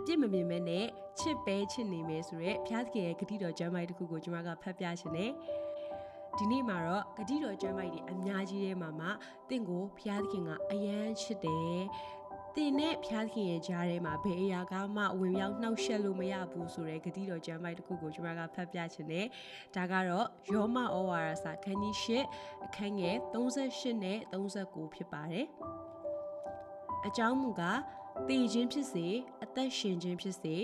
ပြစ်မမြင်မဲနဲ့ချစ်ပဲချစ်နေမယ်ဆိုရက်ဘုရားသခင်ရဲ့ဂတိတော်ကျမ်းပိုက်တစ်ခုကိုကျွန်မကဖတ်ပြရှင်တယ်ဒီနေ့မှာတော့ဂတိတော်ကျမ်းပိုက်တွေအများကြီးထဲမှာတင့်ကိုဘုရားသခင်ကအယမ်းချစ်တယ်တင်နဲ့ဘုရားသခင်ရဲ့ကြားထဲမှာဘယ်အရာကမှဝင်ရောက်နှောက်ယှက်လို့မရဘူးဆိုတဲ့ဂတိတော်ကျမ်းပိုက်တစ်ခုကိုကျွန်မကဖတ်ပြချင်တယ်။ဒါကတော့ယောမဩဝါဒစာခန်းကြီး၈အခန်းငယ်38နဲ့39ဖြစ်ပါတယ်။အကြောင်းမူကားတည်ခြင်းဖြစ်စေအသက်ရှင်ခြင်းဖြစ်စေ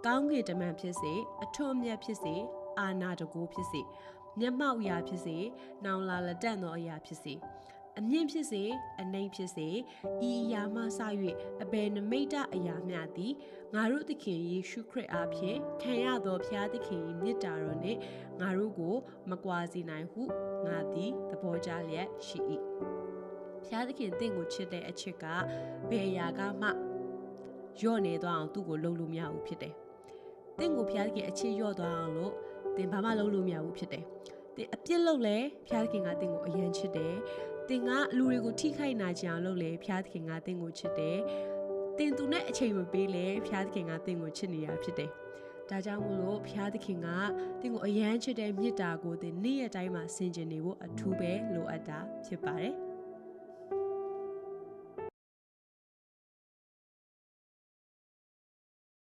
ကောင်းကင်တမန်ဖြစ်စေအထွတ်အမြတ်ဖြစ်စေအာနာတကိုးဖြစ်စေမျက်မှောက်အရာဖြစ်စေနောင်လာလက်တန့်သောအရာဖြစ်စေအမြင့်ဖြစ်စေအနှိမ့်ဖြစ်စေဤအရာမှစ၍အဘယ်နမိတ်တအရာမျှသည်ငါတို့သခင်ယေရှုခရစ်အားဖြင့်ခံရသောဘုရားသခင်၏မြတ်တာတော်နှင့်ငါတို့ကိုမကွာစေနိုင်ဟုငါသည်သဘောကျလျက်ရှိ၏ဘုရားသခင်တင့်ကိုချစ်တဲ့အချစ်ကဘယ်အရာကမှလျော့နေသွားအောင်သူ့ကိုလှုပ်လို့မရဘူးဖြစ်တယ်တင့်ကိုဘုရားသခင်အချစ်လျော့သွားအောင်လို့တင်ဘာမှလုပ်လို့မရဘူးဖြစ်တယ်တင်အပြစ်လုပ်လဲဘုရားသခင်ကတင်ကိုအယံချစ်တယ်တင်ကလူတွေကိုထိခိုက်နာကြအောင်လုပ်လဲဘုရားသခင်ကတင်ကိုချစ်တယ်တင်သူနဲ့အချိန်မပေးလဲဘုရားသခင်ကတင်ကိုချစ်နေတာဖြစ်တယ်ဒါကြောင့်မို့လို့ဘုရားသခင်ကတင်ကိုအယံချစ်တဲ့မေတ္တာကိုတင်နေ့ရက်တိုင်းမှာဆင်ခြင်နေဖို့အထူးပဲလိုအပ်တာဖြစ်ပါတယ်